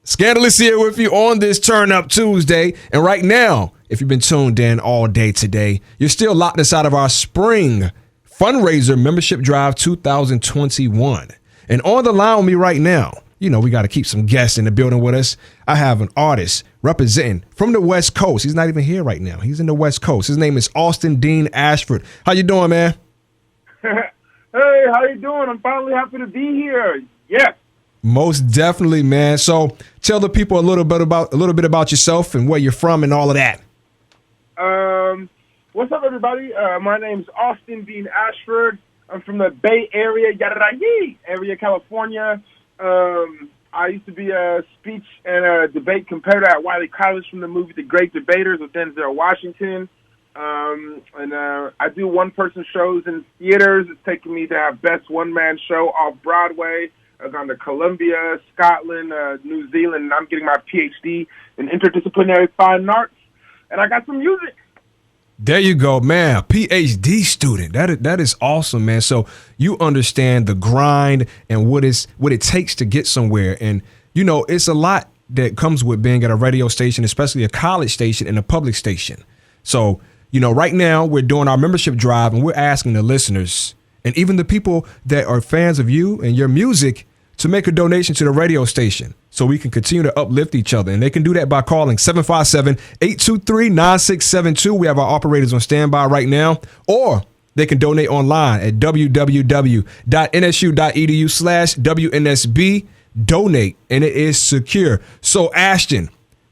Scandalez here with you on this Turn Up Tuesday. And right now, if you've been tuned in all day today, you're still locked inside of our spring fundraiser membership drive 2021. And on the line with me right now, you know, we got to keep some guests in the building with us. I have an artist representing from the West Coast. He's not even here right now. He's in the West Coast. His name is Austin Dean Ashford. How you doing, man? Hey, how you doing? I'm finally happy to be here. Yes. Most definitely, man. So tell the people a little bit about yourself and where you're from and all of that. What's up, everybody? My name's Austin Dean Ashford. I'm from the Bay Area, area, California. I used to be a speech and a debate competitor at Wiley College from the movie The Great Debaters with Denzel Washington. I do one-person shows in theaters. It's taken me to have best one-man show off Broadway. I've gone to Colombia, Scotland, New Zealand, and I'm getting my PhD in interdisciplinary fine arts. And I got some music. There you go, man. PhD student. That is awesome, man. So you understand the grind and what it takes to get somewhere. And, you know, it's a lot that comes with being at a radio station, especially a college station and a public station. So, you know, right now we're doing our membership drive and we're asking the listeners and even the people that are fans of you and your music to make a donation to the radio station so we can continue to uplift each other. And they can do that by calling 757-823-9672. We have our operators on standby right now. Or they can donate online at www.nsu.edu/WNSB. Donate, and it is secure. So, Ashton,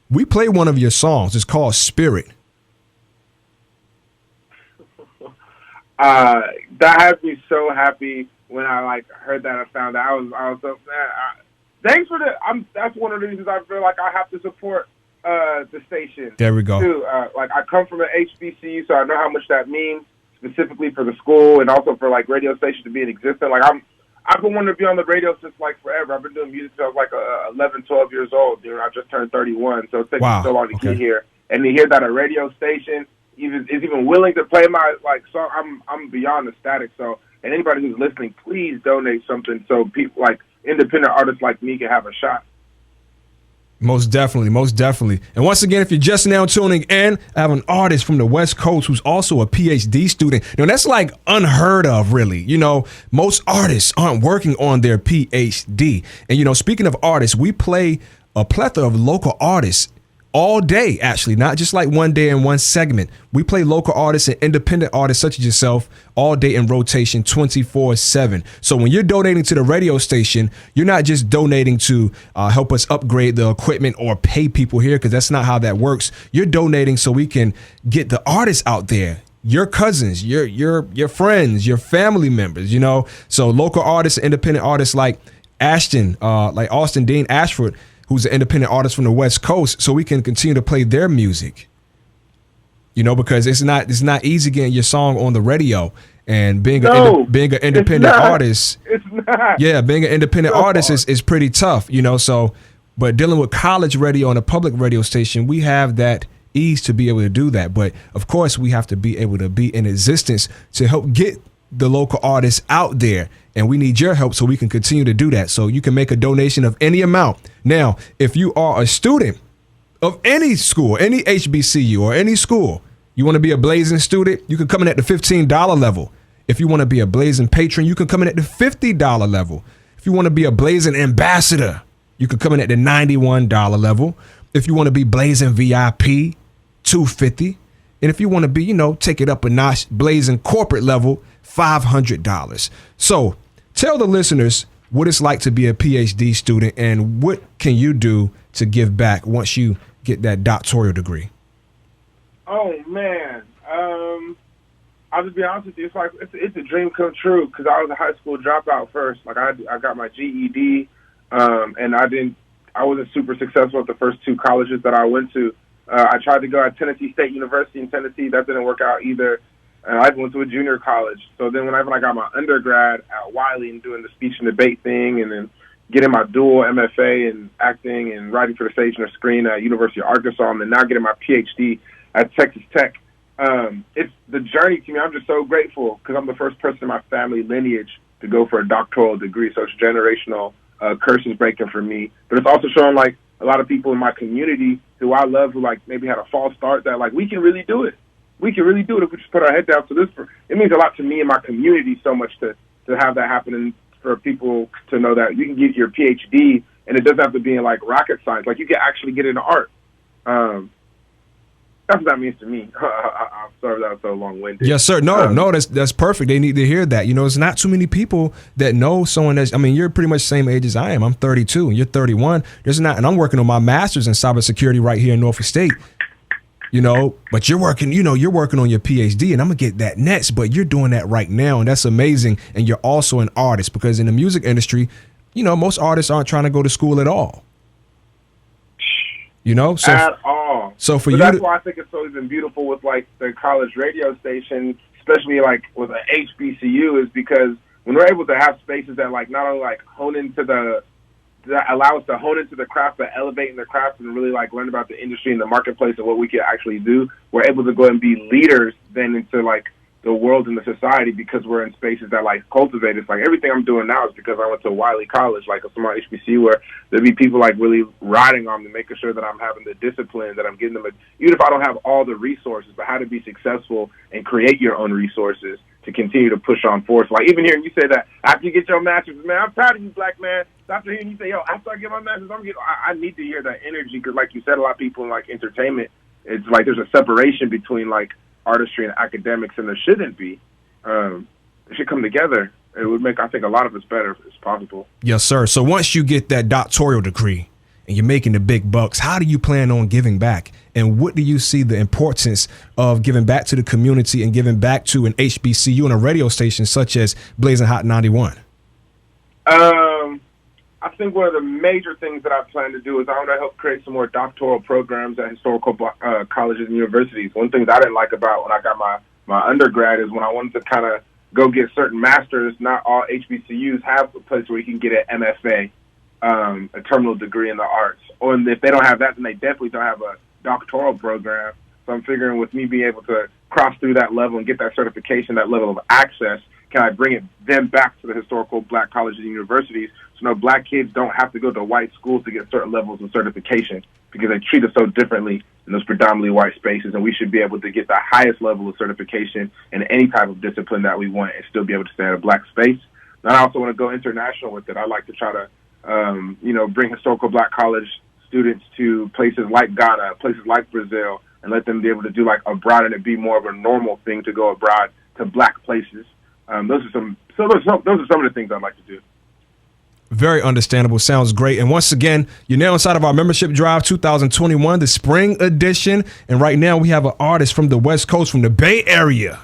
we play one of your songs. It's called Spirit. That had me so happy when I heard that. I found out I was so thanks for that's one of the reasons I feel like I have to support the station. There we go. Too. I come from an HBCU, so I know how much that means specifically for the school and also for radio stations to be in existence. I've been wanting to be on the radio since forever. I've been doing music since I was 11, 12 years old. Dude, I just turned 31, so it takes me so long to get here. And to hear that a radio station is even willing to play my song, I'm beyond ecstatic. So, and anybody who's listening, please donate something so people independent artists like me can have a shot. Most definitely, most definitely. And once again, if you're just now tuning in, I have an artist from the West Coast who's also a PhD student. You know, that's unheard of, really. You know, most artists aren't working on their PhD. And, you know, speaking of artists, we play a plethora of local artists all day, actually, not just one day in one segment. We play local artists and independent artists such as yourself all day in rotation 24/7. So when you're donating to the radio station, you're not just donating to help us upgrade the equipment or pay people here, because that's not how that works. You're donating so we can get the artists out there. Your cousins, your friends, your family members, you know. So local artists, independent artists like Ashton, like Austin Dean Ashford, who's an independent artist from the West Coast, so we can continue to play their music. You know, because it's not easy getting your song on the radio, and being an independent artist. It's not. Yeah, being an independent artist is pretty tough, you know. So, but dealing with college radio and a public radio station, we have that ease to be able to do that. But of course, we have to be able to be in existence to help get the local artists out there, and we need your help so we can continue to do that. So you can make a donation of any amount. Now, if you are a student of any school, any HBCU or any school, you want to be a Blazing student, you can come in at the $15 level. If you want to be a Blazing patron, you can come in at the $50 level. If you want to be a Blazing ambassador, you can come in at the $91 level. If you want to be Blazing VIP, $250. And if you want to be, you know, take it up a notch, Blazing corporate level, $500. So tell the listeners what it's like to be a PhD student and what can you do to give back once you get that doctoral degree. Oh man, I'll just be honest with you. It's a dream come true, because I was a high school dropout first. I got my GED, and I wasn't super successful at the first two colleges that I went to. I tried to go at Tennessee State University in Tennessee. That didn't work out either. I went to a junior college. So then whenever I got my undergrad at Wiley and doing the speech and debate thing, and then getting my dual MFA in acting and writing for the stage and the screen at University of Arkansas, and then now getting my PhD at Texas Tech. It's the journey to me. I'm just so grateful because I'm the first person in my family lineage to go for a doctoral degree. So it's generational curses breaking for me. But it's also showing a lot of people in my community who I love who like maybe had a false start that like we can really do it. We can really do it if we just put our head down. So it means a lot to me and my community so much to have that happen and for people to know that you can get your PhD and it doesn't have to be in like rocket science. Like you can actually get into art. That's what that means to me. I'm sorry that was so long-winded. Yes, sir. No, that's perfect. They need to hear that. You know, it's not too many people that know someone that's, I mean, you're pretty much the same age as I am. I'm 32 and you're 31. There's not, and I'm working on my master's in cybersecurity right here in Norfolk State. You know, but you're working on your PhD, and I'm gonna get that next, but you're doing that right now, and that's amazing. And you're also an artist, because in the music industry, you know, most artists aren't trying to go to school at all. You know, so at all. So for but you, that's why I think it's always been beautiful with like the college radio station, especially like with an HBCU, is because when we're able to have spaces that like not only like that allow us to hone into the craft, but elevate in the craft and really like learn about the industry and the marketplace and what we can actually do. We're able to go and be leaders then into like the world and the society because we're in spaces that like cultivate. It's like everything I'm doing now is because I went to Wiley College, like a small HBCU, where there'd be people like really riding on me, making sure that I'm having the discipline, that I'm getting them, even if I don't have all the resources, but how to be successful and create your own resources to continue to push on forward. So like even hearing you say that after you get your master's, man, I'm proud of you, black man. After hearing you say, yo, after I get my master's, I need to hear that energy because, like you said, a lot of people in like entertainment, it's like there's a separation between like artistry and academics, and there shouldn't be. It should come together. It would make, I think, a lot of us better if it's possible. Yes, sir. So once you get that doctoral degree and you're making the big bucks, how do you plan on giving back? And what do you see the importance of giving back to the community and giving back to an HBCU and a radio station such as Blazing Hot 91? I think one of the major things that I plan to do is I want to help create some more doctoral programs at historical colleges and universities. One thing that I didn't like about when I got my undergrad is when I wanted to kind of go get certain masters, not all HBCUs have a place where you can get an MFA, a terminal degree in the arts. Or if they don't have that, then they definitely don't have a doctoral program. So I'm figuring with me being able to cross through that level and get that certification, that level of access, can I bring it then back to the historical black colleges and universities so no black kids don't have to go to white schools to get certain levels of certification because they treat us so differently in those predominantly white spaces, and we should be able to get the highest level of certification in any type of discipline that we want and still be able to stay in a black space. And I also want to go international with it. I like to try to, bring historical black college students to places like Ghana, places like Brazil, and let them be able to do like abroad and it be more of a normal thing to go abroad to black places. Those are some of the things I'd like to do. Very understandable. Sounds great. And once again, you're now inside of our membership drive 2021, the spring edition. And right now we have an artist from the West Coast, from the Bay Area,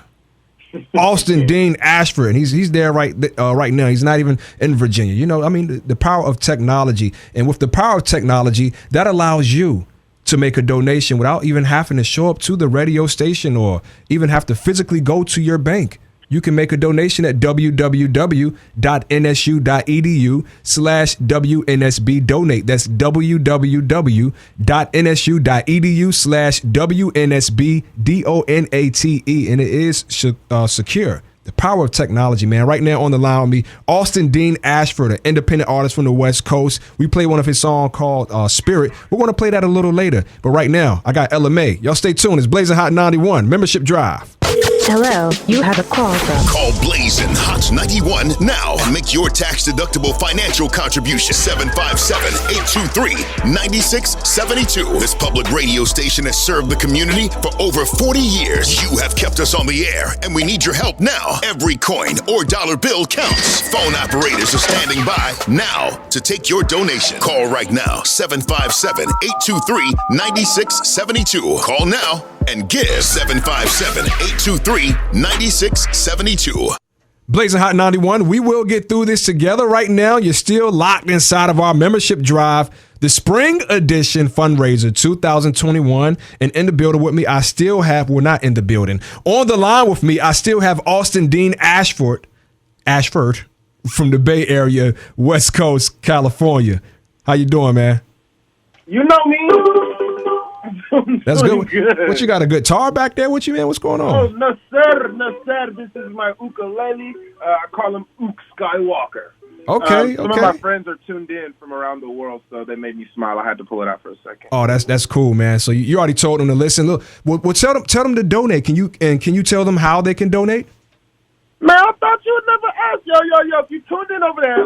Austin Dean Ashford. And he's there right now. He's not even in Virginia. You know, I mean, the power of technology. And with the power of technology, that allows you to make a donation without even having to show up to the radio station or even have to physically go to your bank. You can make a donation at www.nsu.edu/WNSB donate. That's www.nsu.edu/WNSB DONATE. And it is secure. The power of technology, man. Right now on the line with me, Austin Dean Ashford, an independent artist from the West Coast. We play one of his songs called Spirit. We're going to play that a little later. But right now, I got LMA. Y'all stay tuned. It's Blazing Hot 91, membership drive. Hello, you have a call from. Call Blazing Hot 91 now. Make your tax-deductible financial contribution. 757-823-9672. This public radio station has served the community for over 40 years. You have kept us on the air, and we need your help now. Every coin or dollar bill counts. Phone operators are standing by now to take your donation. Call right now. 757-823-9672. Call now and give. 757-823-9672. Blazing Hot 91, we will get through this together. Right now, you're still locked inside of our membership drive, the Spring Edition Fundraiser 2021. And in the building with me, I still have, well, not in the building, on the line with me, I still have Austin Dean Ashford from the Bay Area, West Coast, California. How you doing, man? You know me. That's good. What, you got a guitar back there with you, man? What's going on? Oh, no, sir. No, sir. This is my ukulele. I call him Ook Skywalker. Okay, Some okay. of my friends are tuned in from around the world, so they made me smile. I had to pull it out for a second. Oh, that's cool, man. So you already told them to listen. Look, well, tell them to donate. Can you tell them how they can donate? Man, I thought you would never ask. Yo, if you tuned in over there,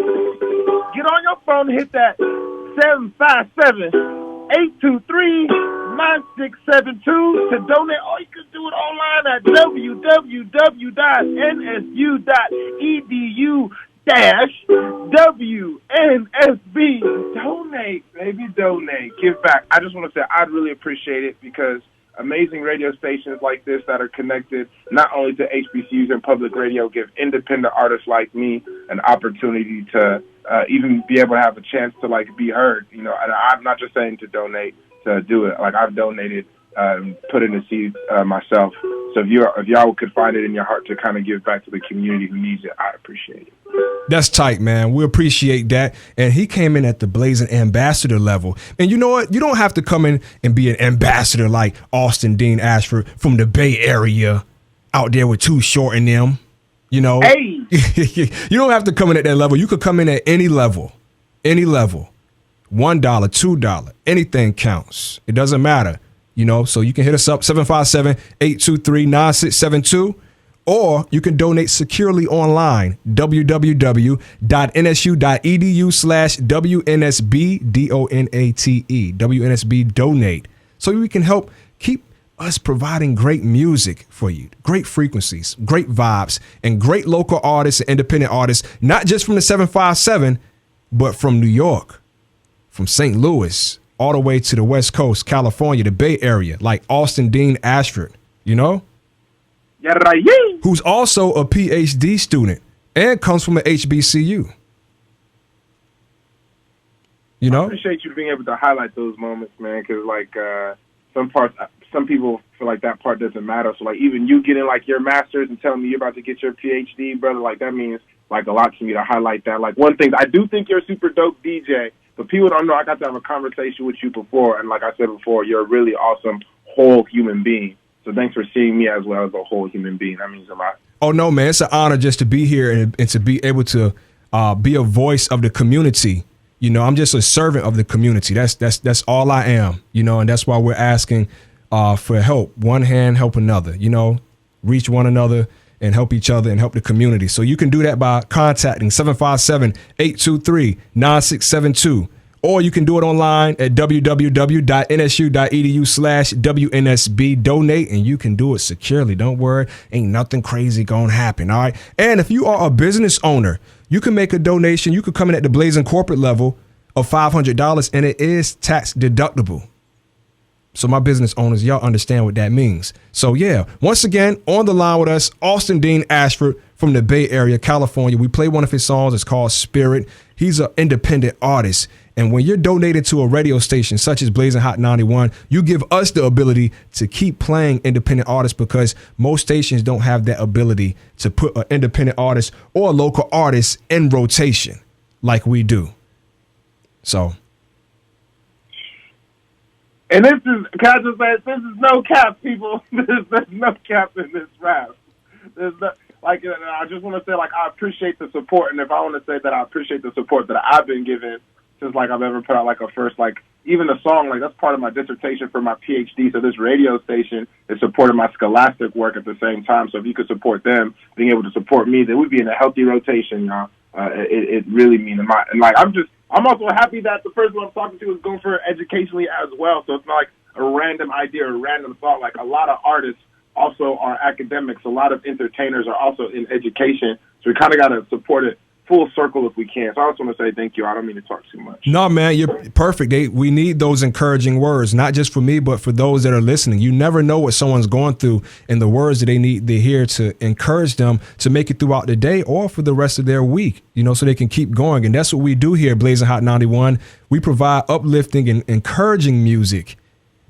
get on your phone and hit that 757-823-9672 to donate. Or you can do it online at www.nsu.edu/WNSB. Donate, baby, donate. Give back. I just want to say I'd really appreciate it because amazing radio stations like this that are connected not only to HBCUs and public radio give independent artists like me an opportunity to even be able to have a chance to like be heard. You know, and I'm not just saying to donate to do it. Like I've donated, put in a seed myself. So if y'all could find it in your heart to kind of give back to the community who needs it, I'd appreciate it. That's tight, man. We appreciate that. And he came in at the Blazing Ambassador level. And you know what? You don't have to come in and be an ambassador like Austin Dean Ashford from the Bay Area out there with Too Short in them. You know, Hey. You don't have to come in at that level. You could come in at any level, $1, $2, anything counts. It doesn't matter. You know, so you can hit us up 757-823-9672. Or you can donate securely online, www.nsu.edu/WNSB, DONATE, WNSB donate. So we can help keep us providing great music for you, great frequencies, great vibes, and great local artists and independent artists, not just from the 757, but from New York, from St. Louis, all the way to the West Coast, California, the Bay Area, like Austin Dean Ashford, you know? Who's also a PhD student and comes from an HBCU. You know? I appreciate you being able to highlight those moments, man, because, like, some people feel like that part doesn't matter. So, like, even you getting, like, your master's and telling me you're about to get your PhD, brother, like, that means, like, a lot to me to highlight that. Like, one thing, I do think you're a super dope DJ, but people don't know I got to have a conversation with you before, and like I said before, you're a really awesome whole human being. So thanks for seeing me as well as a whole human being. That means a lot. Oh, no, man. It's an honor just to be here and to be able to be a voice of the community. You know, I'm just a servant of the community. That's all I am, you know, and that's why we're asking for help. One hand help another, you know, reach one another and help each other and help the community. So you can do that by contacting 757-823-9672. Or you can do it online at www.nsu.edu/WNSB donate, and you can do it securely. Don't worry, ain't nothing crazy gonna happen. All right. And if you are a business owner, you can make a donation. You could come in at the Blazing corporate level of $500, and it is tax deductible. So my business owners, y'all understand what that means. So yeah, once again, on the line with us, Austin Dean Ashford from the Bay Area, California. We play one of his songs. It's called Spirit. He's an independent artist. And when you're donating to a radio station such as Blazing Hot 91, you give us the ability to keep playing independent artists because most stations don't have that ability to put an independent artist or a local artist in rotation like we do. So. And this is, can I just say, this is no cap, people. There's no cap in this rap. There's no, like, I just want to say, like, I appreciate the support. And if I want to say that I appreciate the support that I've been given since, like, I've ever put out, like, a first, like, even a song, like, that's part of my dissertation for my PhD. So this radio station is supporting my scholastic work at the same time. So if you could support them, being able to support me, then we'd be in a healthy rotation, y'all. It really means a lot. And, like, I'm also happy that the person I'm talking to is going for educationally as well. So it's not like a random idea or a random thought. Like, a lot of artists also are academics. A lot of entertainers are also in education. So we kind of got to support it full circle if we can. So I just want to say thank you. I don't mean to talk too much. No, man, you're perfect. We need those encouraging words, not just for me, but for those that are listening. You never know what someone's going through and the words that they need to hear to encourage them to make it throughout the day or for the rest of their week, you know, so they can keep going. And that's what we do here at Blazing Hot 91. We provide uplifting and encouraging music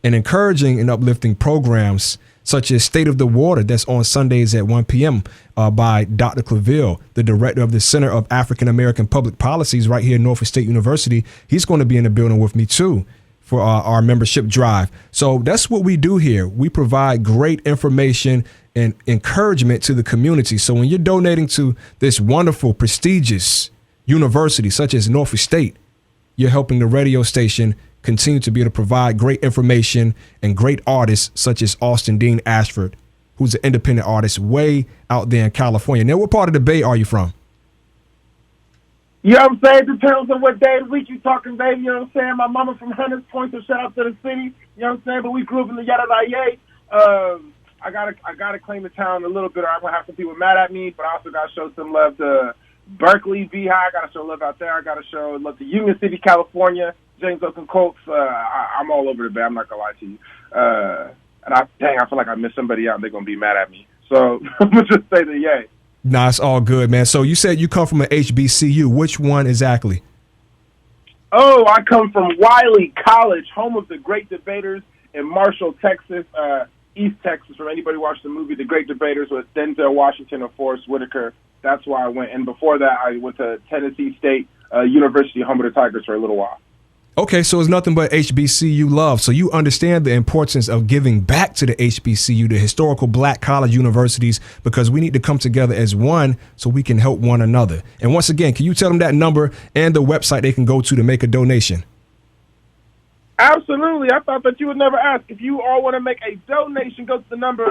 and encouraging and uplifting programs such as State of the Water, that's on Sundays at 1 p.m. By Dr. Claville, the director of the Center of African American Public Policies right here at Norfolk State University. He's going to be in the building with me, too, for our membership drive. So that's what we do here. We provide great information and encouragement to the community. So when you're donating to this wonderful, prestigious, universities such as Norfolk State, you're helping the radio station continue to be able to provide great information and great artists such as Austin Dean Ashford, who's an independent artist way out there in California. Now, what part of the Bay are you from? You know what I'm saying? It depends on what day of the week you talking, baby. You know what I'm saying? My mama from Hunters Point, so shout out to the city. You know what I'm saying? But we grew up in the Yadadaye. I gotta claim the town a little bit, or I'm gonna have some people mad at me. But I also gotta show some love to Berkeley, VHI. I gotta show love out there. I gotta show love to Union City, California. James Oakland Colts. I'm all over the Bay. I'm not gonna lie to you. And I feel like I missed somebody out, and they're gonna be mad at me. So I'm gonna just say the yay. Nah, it's all good, man. So you said you come from an HBCU. Which one exactly? Oh, I come from Wiley College, home of the Great Debaters in Marshall, Texas, East Texas. For anybody who watched the movie The Great Debaters with Denzel Washington and Forrest Whitaker, that's where I went. And before that, I went to Tennessee State University, home of the Tigers, for a little while. Okay, so it's nothing but HBCU love. So you understand the importance of giving back to the HBCU, the historical black college universities, because we need to come together as one so we can help one another. And once again, can you tell them that number and the website they can go to make a donation? Absolutely. I thought that you would never ask. If you all want to make a donation, go to the number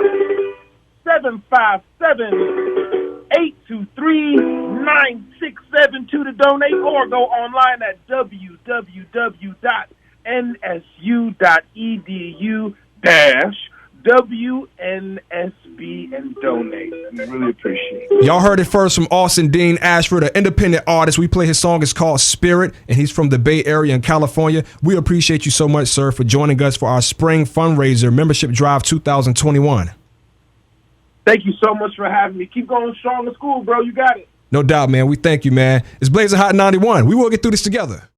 757-823-9672 to donate, or go online at www.nsu.edu-WNSB and donate. I really appreciate it. Y'all heard it first from Austin Dean Ashford, an independent artist. We play his song. It's called Spirit, and he's from the Bay Area in California. We appreciate you so much, sir, for joining us for our spring fundraiser membership drive 2021. Thank you so much for having me. Keep going strong in school, bro. You got it. No doubt, man. We thank you, man. It's Blazing Hot 91. We will get through this together.